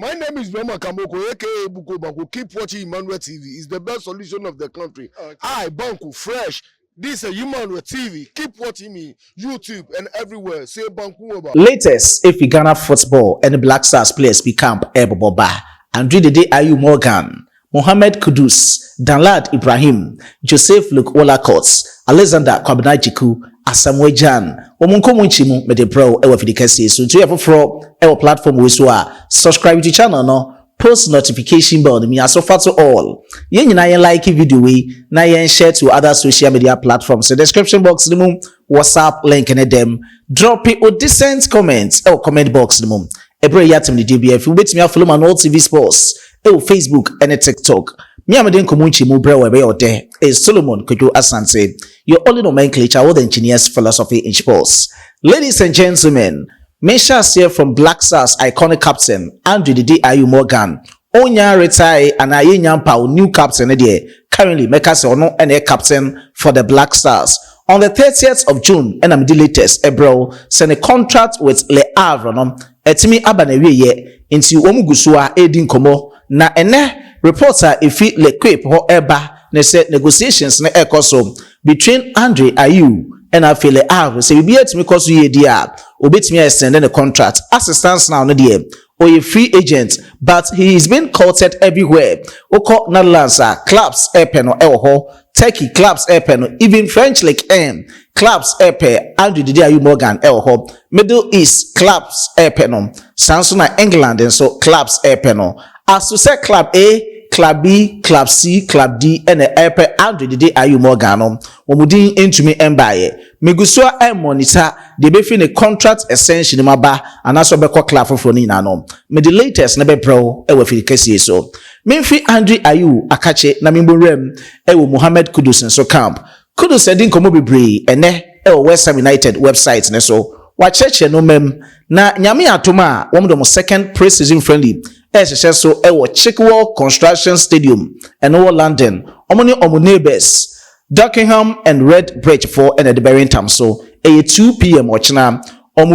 My name is Brahma Kamoko, aka Buko Banku. Keep watching Emmanuel TV. It's the best solution of the country. Okay. I, Banku, fresh. This is Emmanuel TV. Keep watching me. YouTube and everywhere. Say Banku over. Latest, if Ghana football and the Black Stars players become Eboboba. Andrè Ayew Morgan, Mohammed Kudus, Danlad Ibrahim, José Gyan-Wollacott, Alexander News-Djiku, Asamoah Gyan, Omunkomunchimu me de bro ewa fidikasi. So to you for our platform we so subscribe to the channel no, post notification bell me as offer to all. Yen na yen like video we, na yen share to other social media platforms. So description box the mum, WhatsApp link in them. Drop it or decent comments or comment box the mum. Every yatim the DBF. You wait me follow my all TV sports. Facebook and TikTok. Me ameden komunchi mu brewe be ode is Solomon Kojo Asante. Your only nomenclature all the engineers philosophy in sports. Ladies and gentlemen, Mesha here from Black Stars iconic captain Andrè Ayew Morgan. Onya retire and Ayew Nyampa new captain there. Currently Mekase ono and a captain for the Black Stars. On the 30th of June, and I'm the latest Ebro send a contract with Le Havre no etimi abanewie ye inti omugusua edin komo na ene reporter ifi l'equipe ho eba ne say negotiations na ekoso between Andrè Ayew and afi Le Havre say be etimi koso ye dia obetimi extend the contract assistance now no there or a free agent, but he is being courted everywhere. Oko Netherlands clubs no elho, Turkey clubs no, even French League M clubs Andrè Ayew Morgan elho, Middle East clubs no, Samsung England and so clubs no. As to say club A, Club B, Club C, Club D, and the Andrè Ayew Morgan no, womudin into me embaye. Megusua monitor the be a contract extension maba and also be club for nina no. Me the latest na be bro e we fi kesi so. Memfi Andrè Ayew akache na mimborem e wo Mohammed Kudus so camp. Kudus edin komo bebre ene e West Ham United website ne so. Wa cheche no mem na nyame atoma wo mo second pre-season friendly so ewo Chickwell Construction Stadium and over London. Omo neighbors Duckingham and Red Bridge for and the Berringham so a 2 p.m. watchna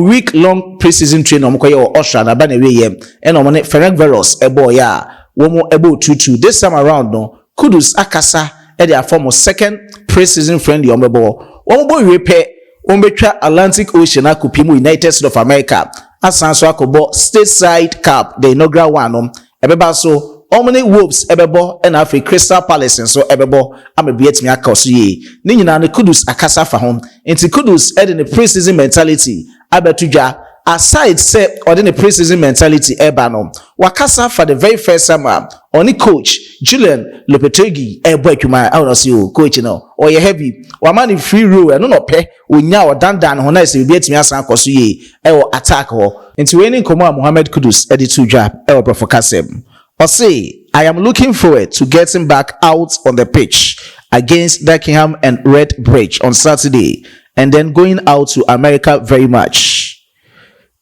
week long pre-season training omokoye Osha na banewe ye and omone Ferencvaros ebo ya womo ebo 2-2 this time around no Kudus akasa e their form second pre-season friendly omebo womo repair ombetwa Atlantic Ocean akupimu United States of America asanso akobo stateside cup the inaugural one ebeba so omni Wolves ebebo and afi Crystal Palace so ebebo amebietimi akaso ye ni nyina ne Kudus akasa fa ho enti Kudus ed in the pre-season mentality abetudwa aside say or the pre-season mentality eba no wakasa for the very first time oni coach Julian Lopetegui ebo atwuma I want see o coach no or ye heavy wa man free role no no pe onya o dandan ho na se bietimi asan akoso ye e wo attack ho enti we ni komo Mohammed Kudus editudwa e wo profokasem or say I am looking forward to getting back out on the pitch against Duckingham and Red Bridge on Saturday and then going out to America very much.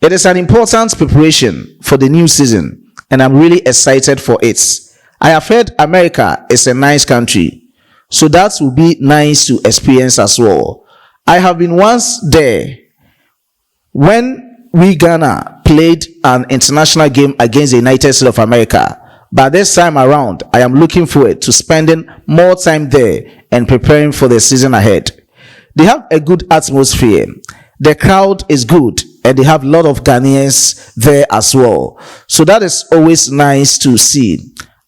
It is an important preparation for the new season and I'm really excited for it. I have heard America is a nice country, so that will be nice to experience as well. I have been once there when we Ghana played an international game against the United States of America. But this time around, I am looking forward to spending more time there and preparing for the season ahead. They have a good atmosphere. The crowd is good and they have a lot of Ghanaians there as well. So that is always nice to see.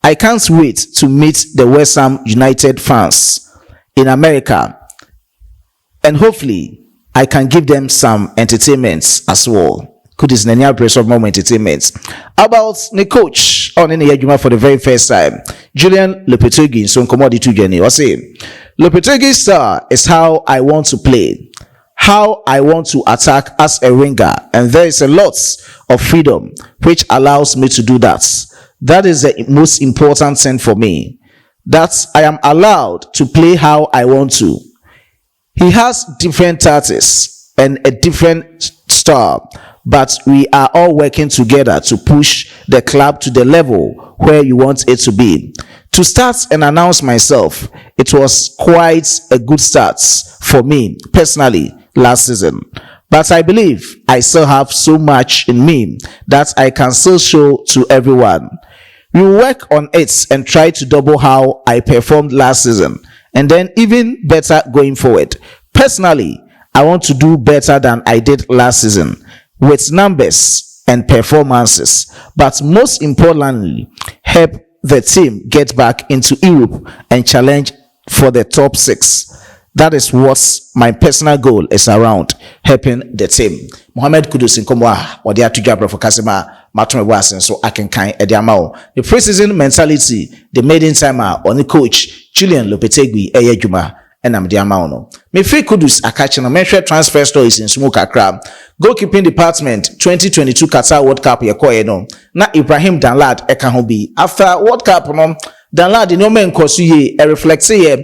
I can't wait to meet the West Ham United fans in America. And hopefully, I can give them some entertainment as well. Kudus Nanya Press of Moment Entertainment. About the coach on any Yajuma for the very first time, Julian Lopetegui, so commodity journey. I say, Lopetegui style is how I want to play, how I want to attack as a winger, and there is a lot of freedom which allows me to do that. That is the most important thing for me, that I am allowed to play how I want to. He has different tactics and a different style, but we are all working together to push the club to the level where you want it to be. To start and announce myself, it was quite a good start for me personally last season. But I believe I still have so much in me that I can still show to everyone. We will work on it and try to double how I performed last season and then even better going forward. Personally, I want to do better than I did last season with numbers and performances, but most importantly, help the team get back into Europe and challenge for the top 6. That is what my personal goal is around, helping the team. Mohammed Kudus in Komwa, or the Atujabra for Kasima, Matome Wasen, so I can kind Ediamao. The preseason mentality, the maiden timer, on the coach, Julian Lopetegui, Juma, and I'm Diamano. Me free Kudus, a catching a measure transfer stories in Smoka Crab. Goalkeeping department, 2022 Qatar World Cup, Yakoyeno. Na Ibrahim Danlad, Ekahobi. After World Cup, Danlad no men kosuye e reflect ye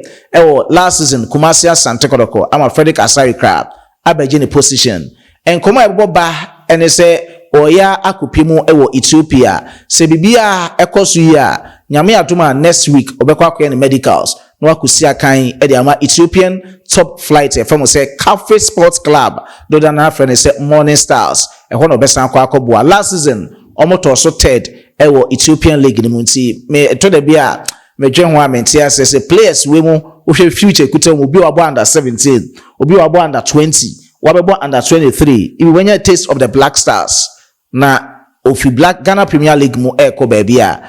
last season Kumasi Asante Kodoko ama Frederick Asari Crab abeje ne position en koma ebo ba ene se oya akupimu ewo Ethiopia se bibia ekosuye a nyame atuma next week obekwa akoye ne medicals no akusi akan e de ama Ethiopian top flight e famo se Cafe Sports Club do da na afre ne se Morning Stars e ho no besan akwa akoboa last season omoto so third ewo Ethiopian League ni munti me to da bia me dwen ho amenti asese players we mu wo hwe future kuta mu obi wabo under 17 obi wabo under 20 wabebo under 23 if when you taste of the Black Stars na ofi Black Ghana Premier League mu eko ba bia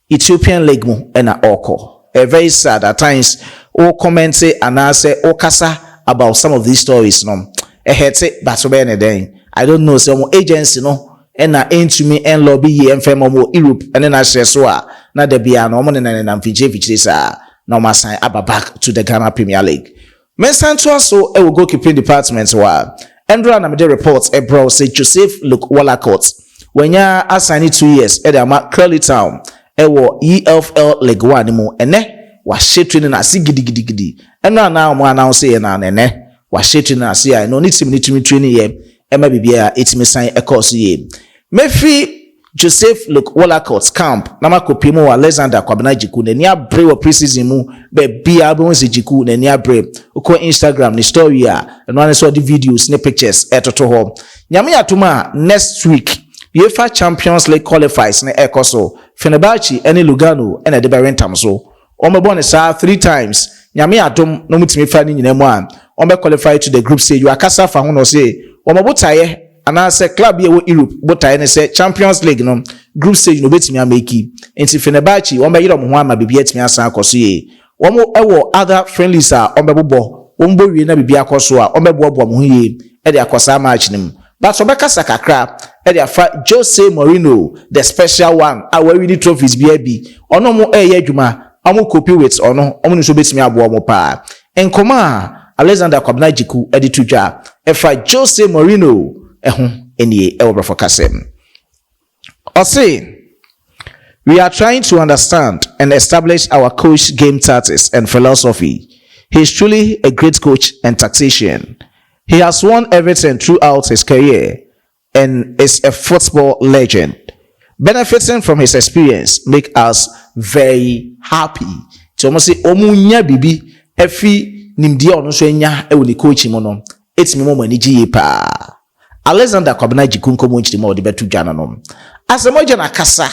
Ethiopian League mu na oko very sad at times o comment and answer o kasa about some of these stories no hete but be ne den I don't know some agency no na entumi en lobby ye enfem mo Europe and na share so na de bia no mo ne na mfije fichire sa na ma sign aba back to the Ghana Premier League. Mensan to so e will goalkeeping department wa Andrè na me de report e bro say José Wallacott when ya assign 2 years e de ma Curly Town e wo EFL League 1 mu ene wa shetraining na sigidi eno na mo announce ye na ene wa shetraining na se ya no ni team ni training ye Emma Bibia, it's me sign a course ye. Mefi José Wallacott camp, Namako Pimo, Alexander News-Djiku, Nenia Bre or Preseason mu, be News-Djiku, Nenia Bre, Uko Instagram, ni story and one saw the videos, ne pictures, etoto ho. Nyamia Tuma, next week, UEFA Champions League qualifies, ne Ekoso, Fenerbahce, any Lugano, and a Debarentam so. Omebon sa 3 times, Nyamia Tum, no mutimi fani in M1, Ombe qualify to the group stage, you are Kasa Fahuno say. Omabotaye anase club ye wo Europe botaye ne se Champions League no group stage no betimi ameki enti Fenerbahce won be yiro mo ho ama bibia etimi asan akoso ye won ewo other friendlies a ombebobo won bo wie na bibia akoso a ombebobo mo ho ye e de akosa match nim but obekasa kakra e de afa José Mourinho the special one a we win trophies bia bi ono mo eye adwuma amo copy with ono omo no so betimi abo mo pa enkoma Alexander News-Djiku editujwa efa José Mourinho eho enie ewo for kasem. Ose we are trying to understand and establish our coach game tactics and philosophy. He is truly a great coach and tactician. He has won everything throughout his career and is a football legend. Benefiting from his experience make us very happy. So almost say omunya bibi efi nimdia ono so enya e woni coach mo no etimi mo mani giye pa Alexander News-Djiku nkomo nchiri mo de betu dwana no asemoje na kasa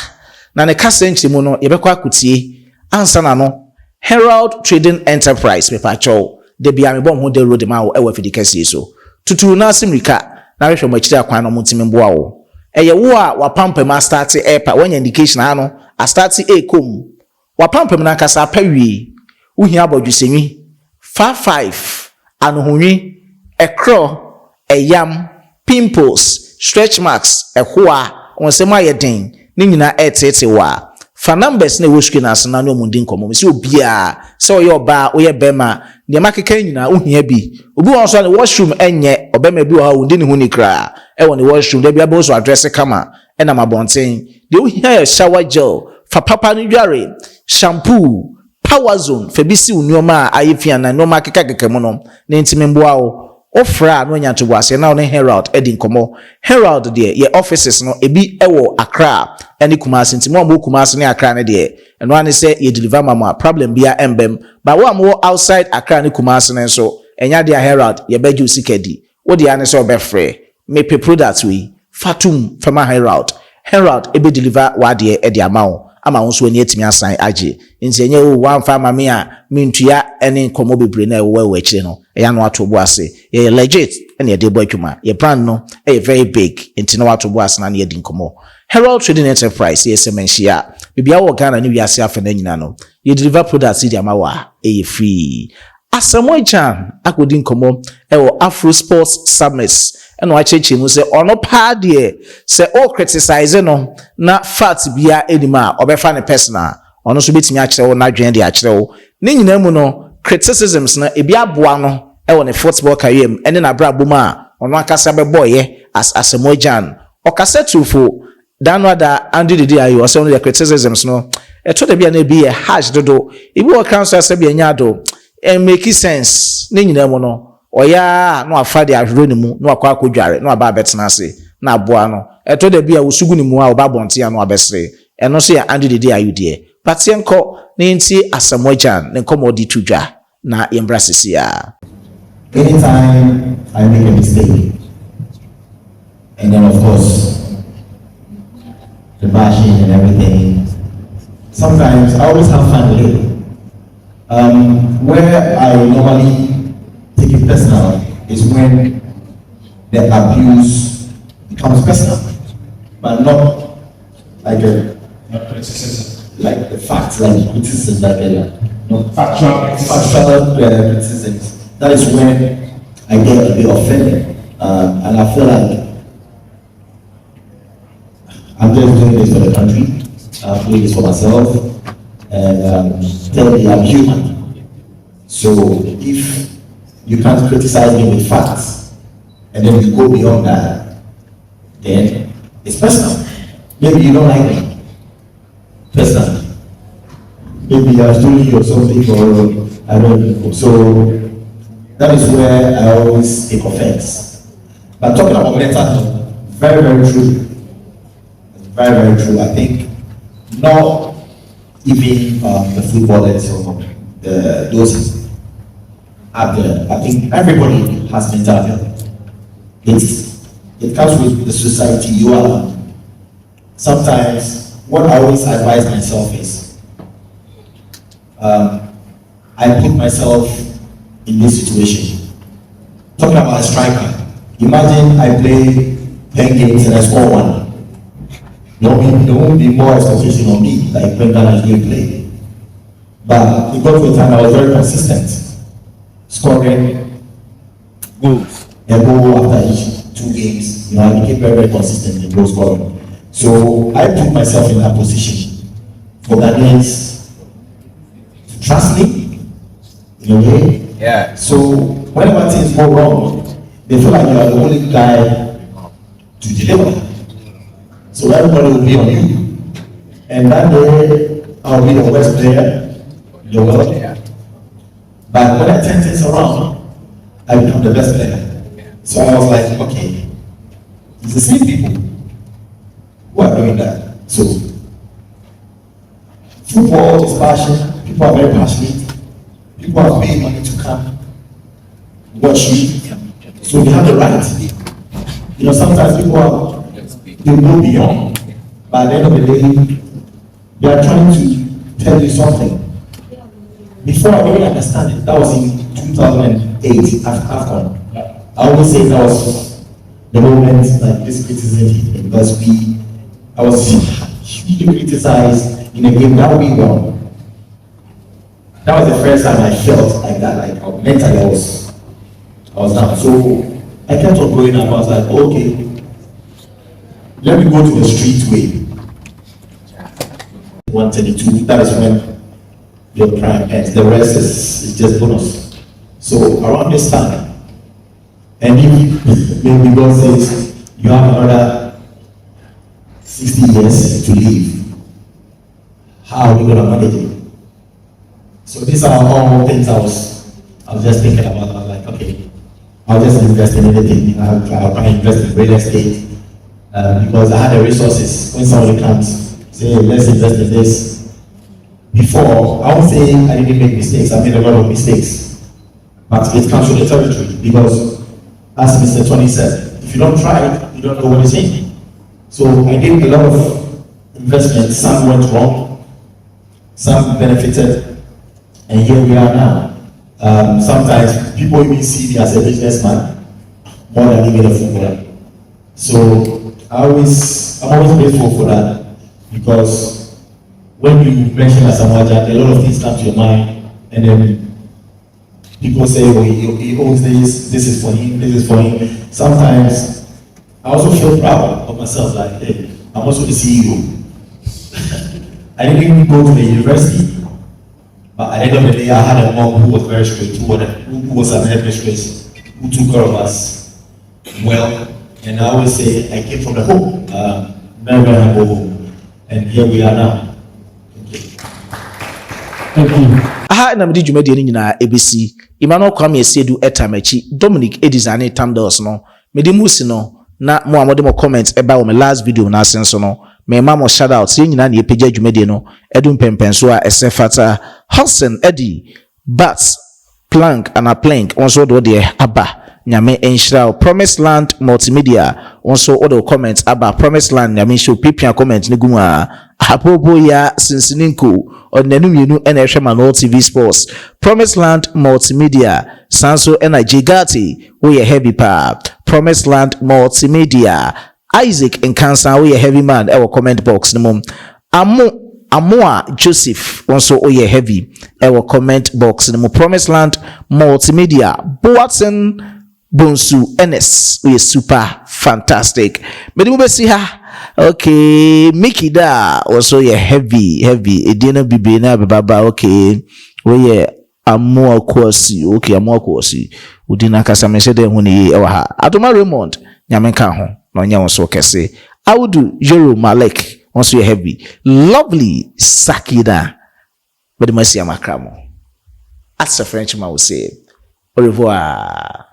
na ne kasa nchiri mo no yebekwa akutie ansa na no Herald Trading Enterprise me pa cho de bia me bom ho de road ma wo e wa fidi kase so tutu na asimrika na hwehwe mo chiri akwan no mutimi mboa wo eye wo a wa pampa ma start e pa wanya indication ano a start e kom wa pampa na kasa pa wie uhia bodwusenwi 5 anohunwi ekro eyam pimples stretch marks ehwa onsema yeden ni nyina etete wa fa numbers na wo screen asena no mundin komo si obia se oye ba oye bema ne makeka nyina uhia bi obi won so na washroom enye obema bi wa wundi ne hu ni kra e won ne washroom da bia bo so address kama e na mabonten de uhia shower gel fa papa no dware shampoo Power Zone febisi unioma ayefia na no makeka kekemo no na ntimi mboa wo ofra no nya to ase na no Herald edin komo Herald de ye offices no ebi ewo Accra eni Kumasi ntimi mo Kumasi ne Accra ne de eno ane se ye deliver mama problem bia embem ba wo am outside Accra ne Kumasi ne so enya de Herald ye beju sikedi What the answer be free? Me pay products we fatum from a Herald. Herald ebe deliver wadi edi amount. Ama wonso ani etimi asan age. Nti enye wo wan fa ma me a mintua ene nkomo bebre na wo echi no. Eya no atobo ase. Ye legit ene de bo adwuma. Ye brand no very big. Nti no atobo ase na di nkomo. Herald Trading Enterprise yesemenhia. Bibia wo Ghana ni wiase afa na nyina no. Ye deliver products di amawa free. Asamoah Gyan akodi nkomo ewo Afro Sports Summits eno acheche mu se ono pa de se o criticize no na fact bia enima obefa ne personal ono so betimi akire wo na dwen de akire wo ne nyina mu no criticisms na ebi aboa no ewo ne football career ene na bra bom a ono akasa be boye as Asamoah Gyan okasa trufo danwada Andrè Ayew so no the criticisms no eto de bia na bi ye hash dodo ebi wo council asa bia nya do make sense ne nyina mu no oya no afa de ahwero ne mu no akwa akodware no aba betena ase na aboa no eto de bia wosugu ne mu a oba bonte ya no abesre eno so ya Andrè Ayew de patienko ne nti Asamoah Gyan ne komodi tudwa na embrace ya. Anytime I make a mistake, and then of course the bashing and everything, sometimes I always have fun with it. Where I normally take it personal is when the abuse becomes personal, but not like like the facts, like criticism, like factual criticisms. That is when I get a bit offended, and I feel like I'm just doing this for the country, I'm doing this for myself, and tell me I'm human. So if you can't criticize me with facts, and then you go beyond that, then it's personal. Maybe you don't like me, personally. Maybe I've stolen you or something, or I don't know. So that is where I always take offense. But talking about mental health, very, very true. Very, very true. I think not even the footballers or those out there. I think everybody has mental health. It comes with the society you are. Sometimes what I always advise myself is I put myself in this situation. Talking about a striker, imagine I play 10 games and I score 1. There won't be more expectation on me like when Ghana is going to play. But it got to a time I was very consistent, scoring goals. A goal after each 2 games. I became very, very consistent in goal scoring. So I put myself in that position for Ghanaians to trust me in a way. Yeah. So whenever things go wrong, they feel like you are the only guy to deliver. So everybody will be on you. And that day, I'll be the worst player in the world. But when I turn things around, I become the best player. So I was like, okay, it's the same people who are doing that. So football is passion. People are very passionate. People are paying money to come watch you. So they have the right. Sometimes people they go beyond. But at the end of the day, they are trying to tell you something. Before I really understand it, that was in 2008 after AFCON. I always say that was the moment like this criticism hit, because I was hugely criticized in a game that we won. That was the first time I felt like that, like mentally I was down. So I kept on going up. I was like, okay, let me go to the street way. 132, that is when your prime ends. The rest is just bonus. So around this time, and if maybe God says you have another 60 years to live, how are we going to manage it? So these are all things I was just thinking about. I was like, okay, I'll just invest in anything. I'll try to invest in real estate because I had the resources. When somebody comes, say, let's invest in this. Before, I won't say I didn't make mistakes. I made a lot of mistakes. But it comes with the territory because as Mr. Tony said, if you don't try it, you don't know what it's in. So I did a lot of investments. Some went wrong, some benefited, and here we are now. Sometimes people even see me as a businessman more than even a footballer. So I'm always grateful for that, because when you mention Asamoah, a lot of things come to your mind, and then people say, oh, he owns this is for him, this is for him. Sometimes I also feel proud of myself, like, hey, I'm also the CEO. I didn't even go to the university, but at the end of the day, I had a mom who was very straight, who was an headmistress, who took care of us well. And I always say, I came from the home, very, very humble home. And here we are now. Thank you. Aha na medi dwumadi ni nyina ABC Emmanuel Kwame Esiedu etamachi Dominic Edizane Tamdos no medi musi no na mo amode mo comment eba wo me last video na asenso no me ma mo shout out ye nyina na epeja dwumadi no edum pempenso a esefata Hudson Eddie Bats Plank and a plank also do de aba nyame enshira Promised Land Multimedia also other comments aba Promised Land nyame show pipia comment ne guma apopo ya sinsininku onenu mienu na ehwe no TV Sports Promised Land Multimedia Sanso na Jigati we heavy pa Promised Land Multimedia Isaac Nkansa we heavy man e comment box ne mum Amoa Joseph also we heavy e comment box ne mum Promised Land Multimedia Boatsen Bonsu NS we super fantastic medi mubesi ha okay Mickey da also ye heavy edina bibi na baba okay we Amoa Kwasi okay Amoa Kwasi udina kasa mesede hu ni e ha Adoma Raymond nyamenka ho na nya won so kese Audu Joro Malik also ye heavy lovely Sakida medi masi amakramo as a Frenchman will say au revoir.